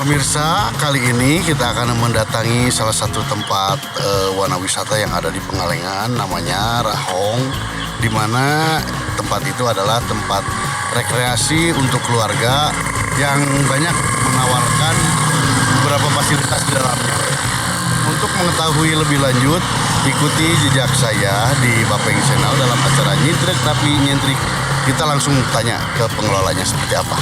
Pemirsa, kali ini kita akan mendatangi salah satu tempat wana wisata yang ada di Pengalengan, namanya Rahong, di mana tempat itu adalah tempat rekreasi untuk keluarga yang banyak menawarkan beberapa fasilitas di dalamnya. Untuk mengetahui lebih lanjut, ikuti jejak saya di Bapeng Channel dalam acara Nyentrik Tapi Nyentrik. Kita langsung tanya ke pengelolanya seperti apa.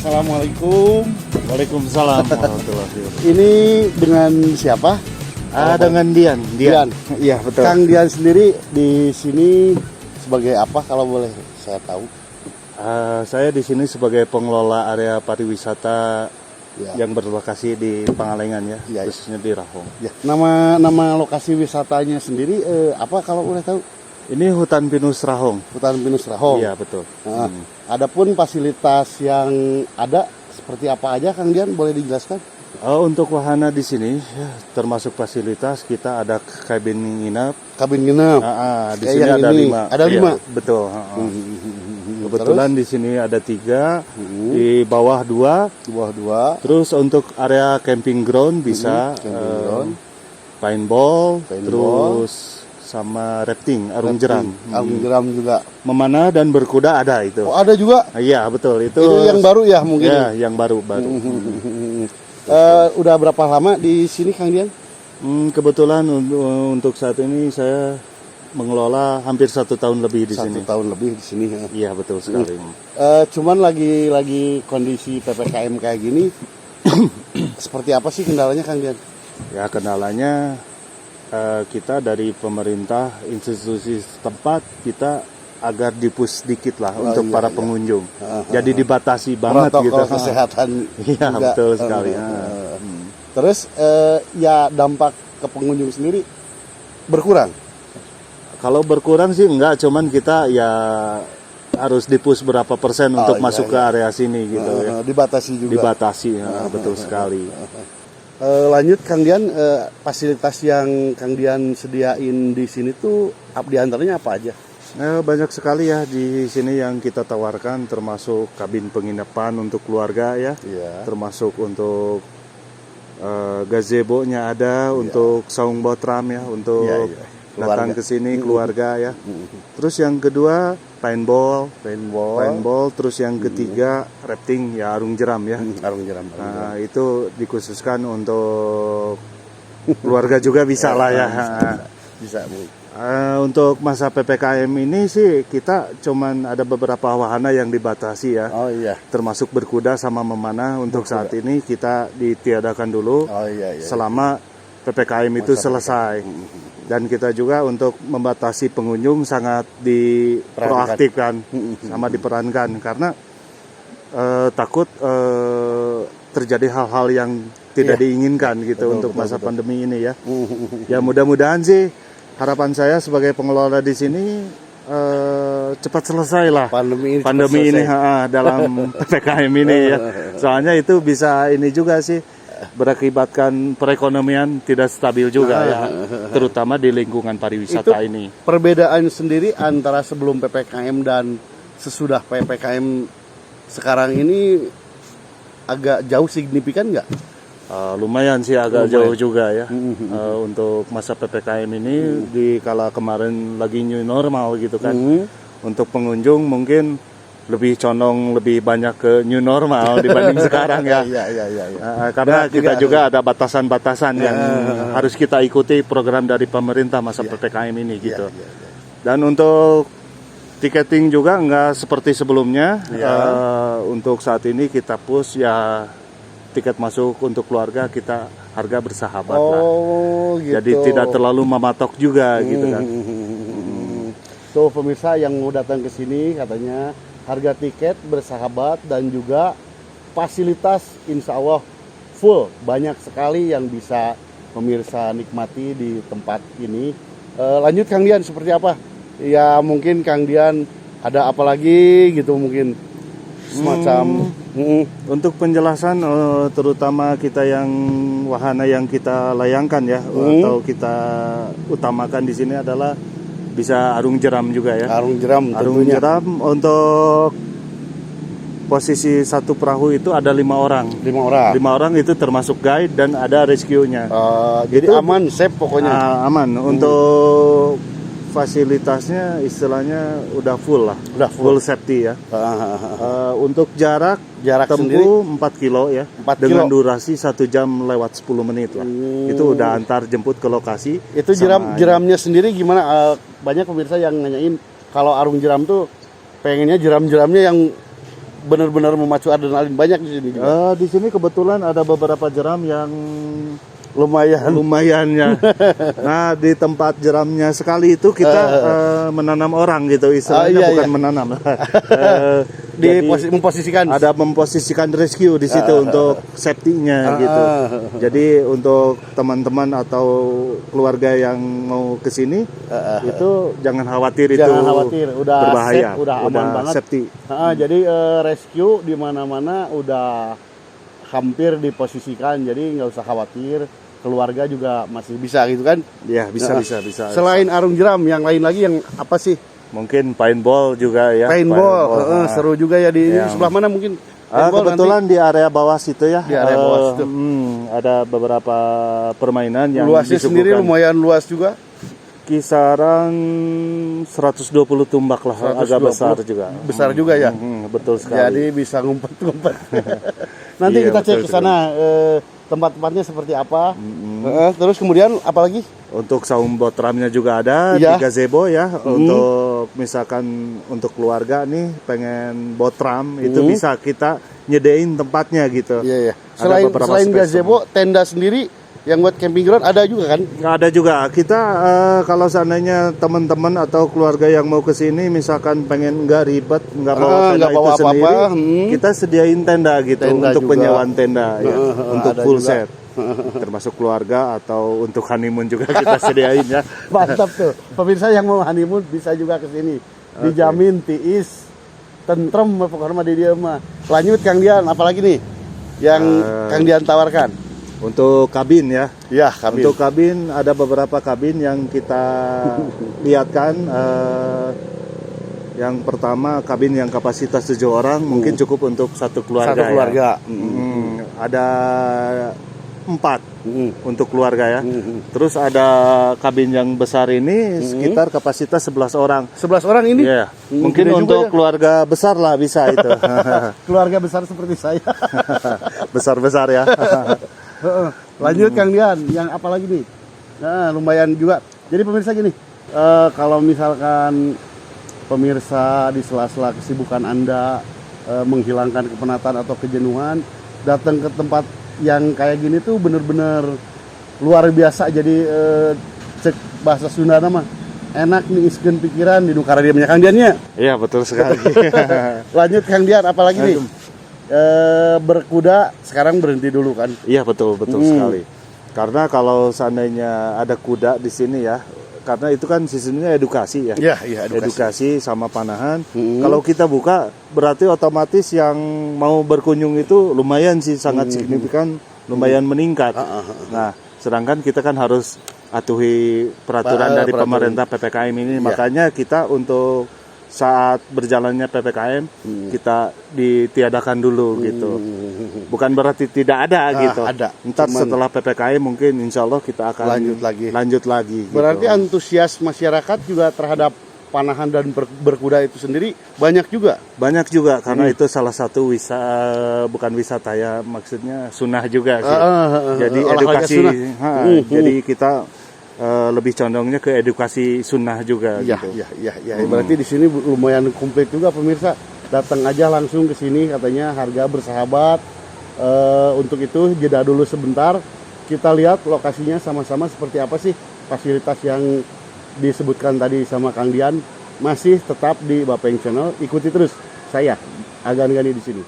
Assalamualaikum. Waalaikumsalam warahmatullahi wabarakatuh. Ini dengan siapa? Dengan Dian. Iya, betul. Kang Dian sendiri di sini sebagai apa kalau boleh saya tahu? Saya di sini sebagai pengelola area pariwisata yang berlokasi di Pengalengan ya, khususnya di Rahong. Ya. Nama lokasi wisatanya sendiri apa kalau boleh tahu? Ini Hutan Pinus Rahong. Hutan Pinus Rahong. Iya, betul. Adapun fasilitas yang ada seperti apa aja, Kang Dian boleh dijelaskan? Untuk wahana di sini ya, termasuk fasilitas kita ada kabin nginep. Kabin nginep. Di sini ada 5. Ada 5. Iya, betul. Kebetulan di sini ada 3, di bawah 2. Di bawah 2. Terus untuk area camping ground bisa paintball, terus sama rafting, arung jeram. Arung jeram juga. Memanah dan berkuda ada itu. Oh, ada juga? Iya, betul. Itu yang baru ya mungkin? Ya, yang baru. Udah berapa lama di sini, Kang Dian? Kebetulan untuk saat ini saya mengelola hampir 1 tahun lebih di sini. 1 tahun lebih di sini. Iya, betul sekali. Cuman lagi kondisi PPKM kayak gini, seperti apa sih kendalanya, Kang Dian? Ya, kendalanya kita dari pemerintah, institusi setempat, kita agar dipush sedikit lah untuk para pengunjung. Jadi dibatasi banget protokol gitu. Kesehatan. Iya, betul sekali. Terus ya dampak ke pengunjung sendiri berkurang? Kalau berkurang sih enggak, cuman kita ya harus dipush berapa persen untuk masuk ke area sini gitu ya. Dibatasi juga. Dibatasi, betul sekali. Lanjut Kang Dian, fasilitas yang Kang Dian sediain di sini tuh diantaranya apa aja? Banyak sekali ya di sini yang kita tawarkan, termasuk kabin penginapan untuk keluarga ya, termasuk untuk gazebo-nya ada untuk saung botram ya, untuk Iya, iya. datang Keluarga. ke sini keluarga ya. Terus yang kedua paintball, terus yang ketiga rafting ya, arung jeram ya. Arung jeram. Nah, itu dikhususkan untuk keluarga juga bisa lah ya. Bisa, Bu. Untuk masa PPKM ini sih kita cuman ada beberapa wahana yang dibatasi ya. Oh iya. Termasuk berkuda sama memanah untuk saat ini kita ditiadakan dulu Oh iya. selama PPKM itu selesai. Dan kita juga untuk membatasi pengunjung sangat diproaktifkan sama diperankan karena takut terjadi hal-hal yang tidak diinginkan gitu untuk masa pandemi ini ya. Ya mudah-mudahan sih harapan saya sebagai pengelola di sini cepat selesai lah Pandemi ini dalam PPKM ini ya. Soalnya itu bisa ini juga sih berakibatkan perekonomian tidak stabil juga ya, terutama di lingkungan pariwisata ini. Perbedaan sendiri antara sebelum PPKM dan sesudah PPKM sekarang ini agak jauh signifikan nggak? Lumayan sih agak jauh juga ya. Untuk masa PPKM ini di kala kemarin lagi new normal gitu kan. Untuk pengunjung mungkin lebih condong lebih banyak ke new normal dibanding sekarang ya. Iya. Karena kita juga ada batasan-batasan yang harus kita ikuti program dari pemerintah masa PPKM ini gitu. Dan untuk tiketing juga nggak seperti sebelumnya. Untuk saat ini kita push ya tiket masuk untuk keluarga kita harga bersahabat lah. Gitu. Jadi tidak terlalu mematok juga gitu kan. Tuh pemirsa yang mau datang ke sini katanya harga tiket bersahabat dan juga fasilitas insya Allah full, banyak sekali yang bisa pemirsa nikmati di tempat ini. Lanjut Kang Dian, seperti apa? Ya mungkin Kang Dian ada apa lagi gitu mungkin semacam Untuk penjelasan terutama kita yang wahana yang kita layangkan ya atau kita utamakan di sini adalah bisa arung jeram juga ya. Arung jeram tentunya. Untuk posisi satu perahu itu ada 5 orang. 5 orang. 5 orang itu termasuk guide dan ada rescue-nya. Jadi aman, safe pokoknya. Aman. Untuk fasilitasnya istilahnya udah full lah. Udah full safety ya. Untuk jarak tempuh sendiri 4 kilo ya. 4 dengan kilo. durasi 1 jam lewat 10 menit lah. Itu udah antar jemput ke lokasi. Itu jeramnya sendiri gimana? Banyak pemirsa yang nanyain kalau arung jeram tuh pengennya jeram-jeramnya yang benar-benar memacu adrenalin banyak di sini. Di sini kebetulan ada beberapa jeram yang lumayan ya. Nah di tempat jeramnya sekali itu kita menanam orang gitu istilahnya, bukan menanam. Memposisikan ada memposisikan rescue di situ untuk safety-nya gitu. Jadi untuk teman-teman atau keluarga yang mau ke sini itu jangan khawatir udah berbahaya, safe, udah aman banget. Safety. Jadi rescue di mana-mana udah hampir diposisikan, jadi nggak usah khawatir. Keluarga juga masih bisa gitu kan? Ya bisa. Selain arung jeram, yang lain lagi yang apa sih? Mungkin paintball juga ya. Paintball. Seru juga ya di sebelah mana mungkin? Kebetulan di area bawah situ ya. Di area bawah situ. Ada beberapa permainan yang luasnya sendiri lumayan luas juga. Kisaran 120 tumbak lah, agak besar juga. Besar juga ya. Betul sekali. Jadi bisa ngumpet-ngumpet. Nanti kita cek ke sana tempat-tempatnya seperti apa. Terus kemudian apa lagi? Untuk saung botramnya juga ada di gazebo ya. Untuk misalkan untuk keluarga nih pengen botram itu bisa kita nyedain tempatnya gitu. Iya. Selain gazebo, tenda sendiri yang buat camping ground ada juga kan? Ada juga. Kita kalau seandainya teman-teman atau keluarga yang mau ke sini misalkan pengen nggak ribet, nggak bawa tenda itu sendiri, kita sediain tenda gitu untuk juga. Penyewaan tenda ya, untuk full juga. Set. Termasuk keluarga atau untuk honeymoon juga kita sediain ya. Mantap tuh. Pemirsa yang mau honeymoon bisa juga ke sini. Dijamin tiis, tentrem pokoknya di dia mah. Lanjut Kang Dian, apalagi nih yang Kang Dian tawarkan? Untuk kabin ya. Ya, kabin. Untuk kabin ada beberapa kabin yang kita lihatkan. Yang pertama kabin yang kapasitas 7 orang mungkin cukup untuk satu keluarga. Satu keluarga. Ada 4 untuk keluarga ya. Terus ada kabin yang besar ini sekitar kapasitas 11 orang. 11 orang ini? Iya. Mungkin Gede untuk juga ya. keluarga besar lah bisa itu. Keluarga besar seperti saya. Besar-besar ya. Lanjut Kang Dian, yang apa lagi nih? Nah, lumayan juga. Jadi pemirsa gini, kalau misalkan pemirsa di sela-sela kesibukan Anda menghilangkan kepenatan atau kejenuhan, datang ke tempat yang kayak gini tuh bener-bener luar biasa. Jadi cek bahasa Sunda mah enak nih iskeun pikiran di nukara dia Kang Diannya. Iya betul sekali. Lanjut Kang Dian, apalagi nih? Berkuda sekarang berhenti dulu kan? Iya betul sekali. Karena kalau seandainya ada kuda di sini ya, karena itu kan sistemnya edukasi ya. Iya, edukasi sama panahan. Kalau kita buka berarti otomatis yang mau berkunjung itu lumayan sih sangat signifikan, lumayan meningkat. Nah, sedangkan kita kan harus atuhi peraturan dari pemerintah PPKM ini. Makanya kita untuk saat berjalannya PPKM kita ditiadakan dulu gitu. Bukan berarti tidak ada gitu. Ada. Ntar setelah PPKM mungkin insya Allah kita akan lanjut lagi. Berarti gitu. Antusias masyarakat juga terhadap panahan dan berkuda itu sendiri banyak juga. Banyak juga karena itu salah satu bukan wisata ya, maksudnya sunnah juga sih. Jadi edukasi. Jadi kita lebih condongnya ke edukasi sunnah juga. Iya, gitu. iya. Berarti di sini lumayan komplit juga pemirsa. Datang aja langsung ke sini, katanya harga bersahabat. Untuk itu jeda dulu sebentar. Kita lihat lokasinya sama-sama seperti apa sih fasilitas yang disebutkan tadi sama Kang Dian. Masih tetap di Bapeng Channel. Ikuti terus saya Agan Gani di sini.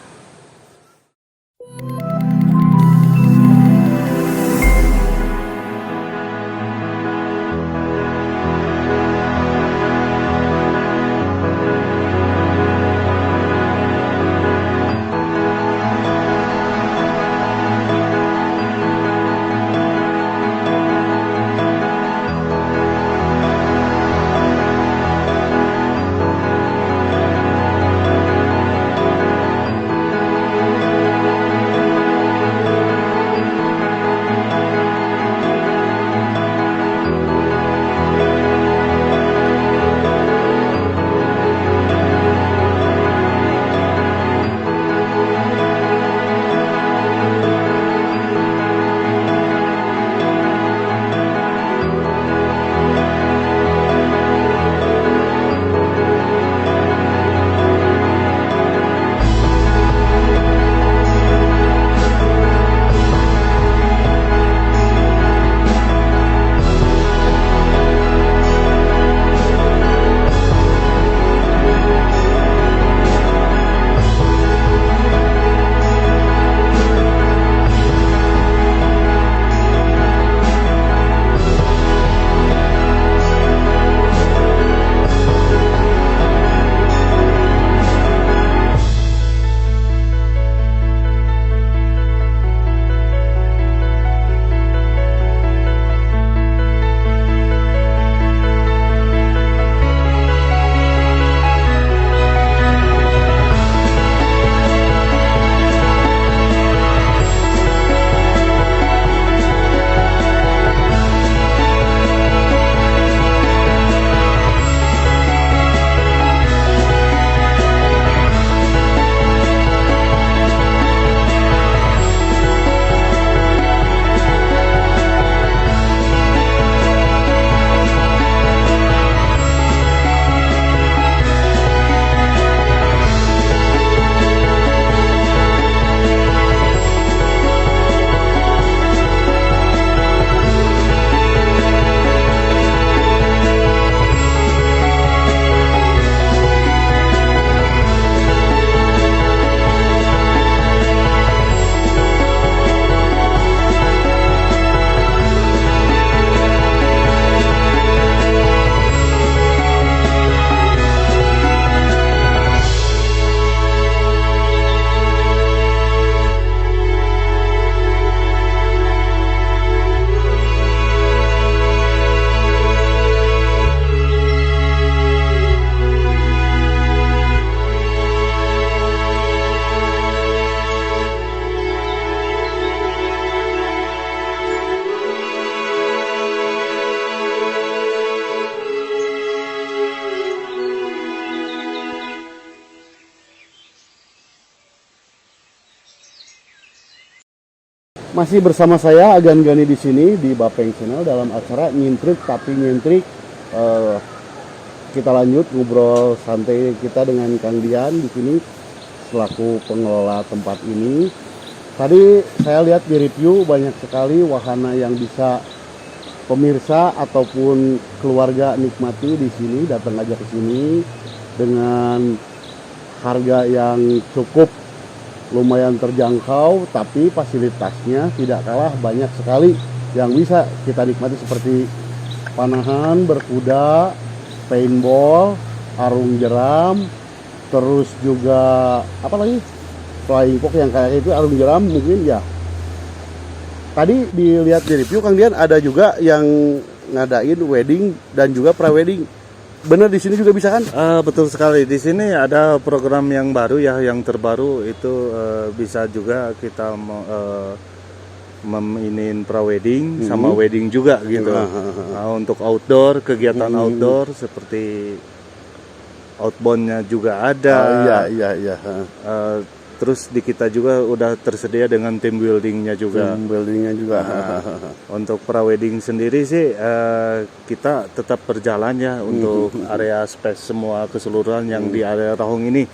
Masih bersama saya Agan Gani di sini di Bapeng Channel dalam acara Nyintrik Tapi Nyentrik. Kita lanjut ngobrol santai kita dengan Kang Dian di sini selaku pengelola tempat ini. Tadi saya lihat di review banyak sekali wahana yang bisa pemirsa ataupun keluarga nikmati di sini. Datang aja ke sini dengan harga yang cukup lumayan terjangkau, tapi fasilitasnya tidak kalah banyak sekali yang bisa kita nikmati seperti panahan, berkuda, paintball, arung jeram, terus juga apa lagi? Flying fox yang kayak itu, arung jeram mungkin ya. Tadi dilihat di review Kang Dian ada juga yang ngadain wedding dan juga pra-wedding. Benar di sini juga bisa kan? Betul sekali. Di sini ada program yang baru ya, yang terbaru itu bisa juga kita meminin pra-wedding sama wedding juga gitu. Untuk outdoor, kegiatan outdoor seperti outboundnya juga ada. Iya. Terus di kita juga udah tersedia dengan team buildingnya juga. Untuk pra-wedding sendiri sih kita tetap berjalan ya untuk area space semua keseluruhan yang di area Rahong ini.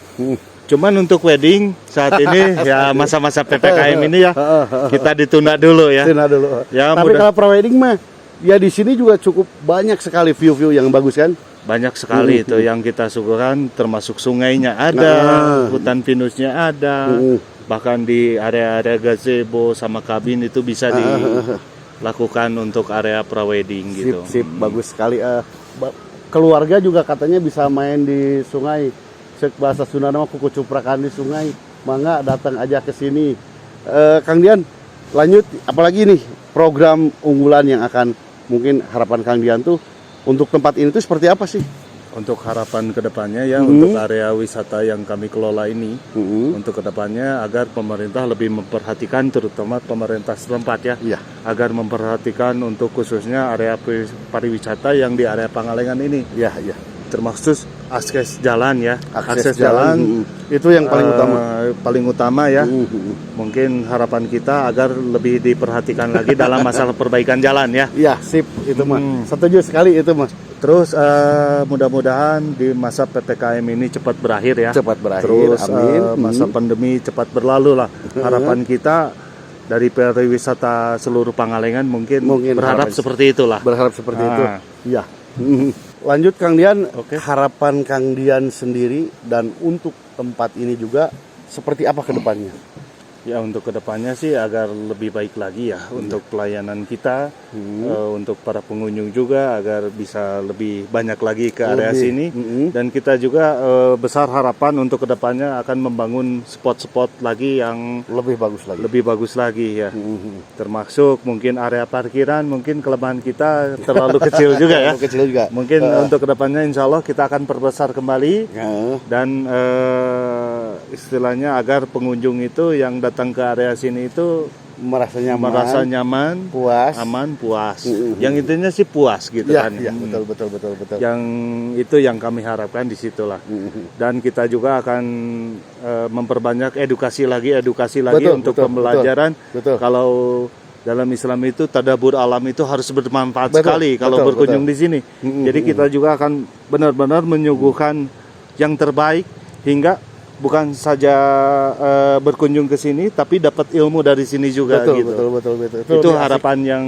Cuman untuk wedding saat ini ya masa-masa PPKM ini ya kita ditunda dulu ya. Ya, tapi kalau pra-wedding mah ya di sini juga cukup banyak sekali view-view yang bagus kan? Banyak sekali itu yang kita suguhkan, termasuk sungainya ada, hutan pinusnya ada, bahkan di area-area gazebo sama kabin itu bisa dilakukan untuk area pra-wedding gitu. Sip, bagus sekali. Keluarga juga katanya bisa main di sungai. Cek bahasa Sunda nama kuku cuprakan di sungai. Mangga datang aja ke sini. Kang Dian, lanjut apalagi nih program unggulan yang akan mungkin harapan Kang Dian tuh untuk tempat ini tuh seperti apa sih? Untuk harapan kedepannya ya untuk area wisata yang kami kelola ini untuk kedepannya agar pemerintah lebih memperhatikan, terutama pemerintah setempat ya, agar memperhatikan untuk khususnya area pariwisata yang di area Pangalengan ini. Termasuk akses jalan ya, akses jalan itu yang paling utama ya. Mungkin harapan kita agar lebih diperhatikan lagi dalam masalah perbaikan jalan ya. Iya, sip itu mah. Setuju sekali itu mas. Terus mudah-mudahan di masa PPKM ini cepat berakhir ya. Terus amin. Masa pandemi cepat berlalu lah. Harapan kita dari pariwisata seluruh Pangalengan mungkin berharap seperti itulah. Berharap seperti itu. Iya. Lanjut Kang Dian, harapan Kang Dian sendiri dan untuk tempat ini juga seperti apa ke depannya? Ya untuk kedepannya sih agar lebih baik lagi ya untuk pelayanan kita, untuk para pengunjung juga agar bisa lebih banyak lagi ke area sini. Dan kita juga besar harapan untuk kedepannya akan membangun spot-spot lagi yang lebih bagus lagi ya. Termasuk mungkin area parkiran, mungkin kelemahan kita terlalu kecil juga ya. Mungkin untuk kedepannya insya Allah kita akan perbesar kembali dan istilahnya agar pengunjung itu yang datang ke area sini itu merasa nyaman, puas, aman, puas. Yang intinya sih puas gitu kan. Betul. Yang itu yang kami harapkan di situlah. Dan kita juga akan memperbanyak edukasi lagi untuk pembelajaran. Betul. Kalau dalam Islam itu tadabbur alam itu harus bermanfaat sekali kalau berkunjung di sini. Jadi kita juga akan benar-benar menyuguhkan yang terbaik hingga bukan saja berkunjung ke sini tapi dapat ilmu dari sini juga gitu. Betul. Itu harapan yang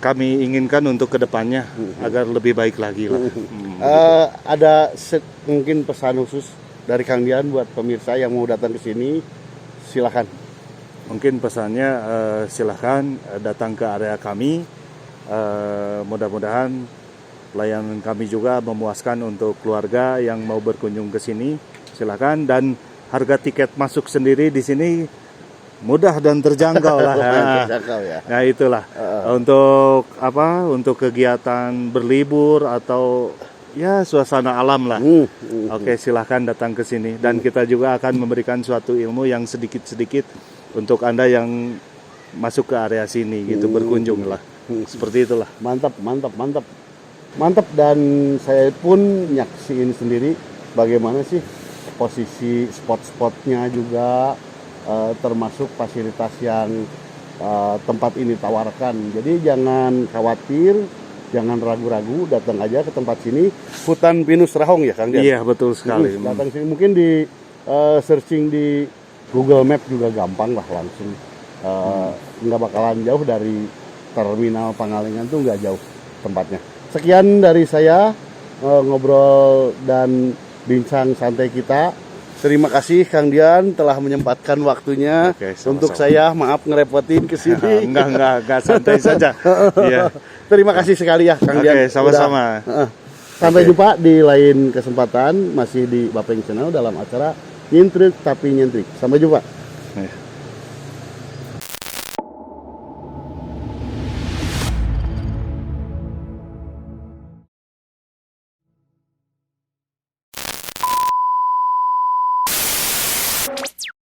kami inginkan untuk kedepannya agar lebih baik lagi lah. Ada mungkin pesan khusus dari Kang Dian buat pemirsa yang mau datang ke sini, silakan. Mungkin pesannya silakan datang ke area kami. Mudah-mudahan pelayanan kami juga memuaskan untuk keluarga yang mau berkunjung ke sini. Silakan, dan harga tiket masuk sendiri di sini mudah dan terjangkau lah. Nah itulah untuk untuk kegiatan berlibur atau ya suasana alam lah. Oke, silahkan datang ke sini dan kita juga akan memberikan suatu ilmu yang sedikit-sedikit untuk Anda yang masuk ke area sini gitu, berkunjung lah. Seperti itulah. Mantap, dan saya pun nyaksiin sendiri bagaimana sih posisi spot-spotnya juga termasuk fasilitas yang tempat ini tawarkan. Jadi jangan khawatir, jangan ragu-ragu, datang aja ke tempat sini. Hutan Pinus Rahong ya Kang Dian? Iya, betul sekali. Datang sini mungkin di searching di Google Map juga gampang lah langsung. Nggak bakalan jauh dari terminal Pangalengan tuh, nggak jauh tempatnya. Sekian dari saya ngobrol dan bincang santai kita. Terima kasih Kang Dian telah menyempatkan waktunya. Oke, sama-sama. Untuk saya. Maaf ngerepotin ke sini. Enggak santai saja. Iya. Terima kasih sekali ya Kang Dian. Oke, sama-sama. Sampai jumpa di lain kesempatan, masih di Bapeng Channel dalam acara Nyintrik Tapi Nyentrik. Sampai jumpa. Iya.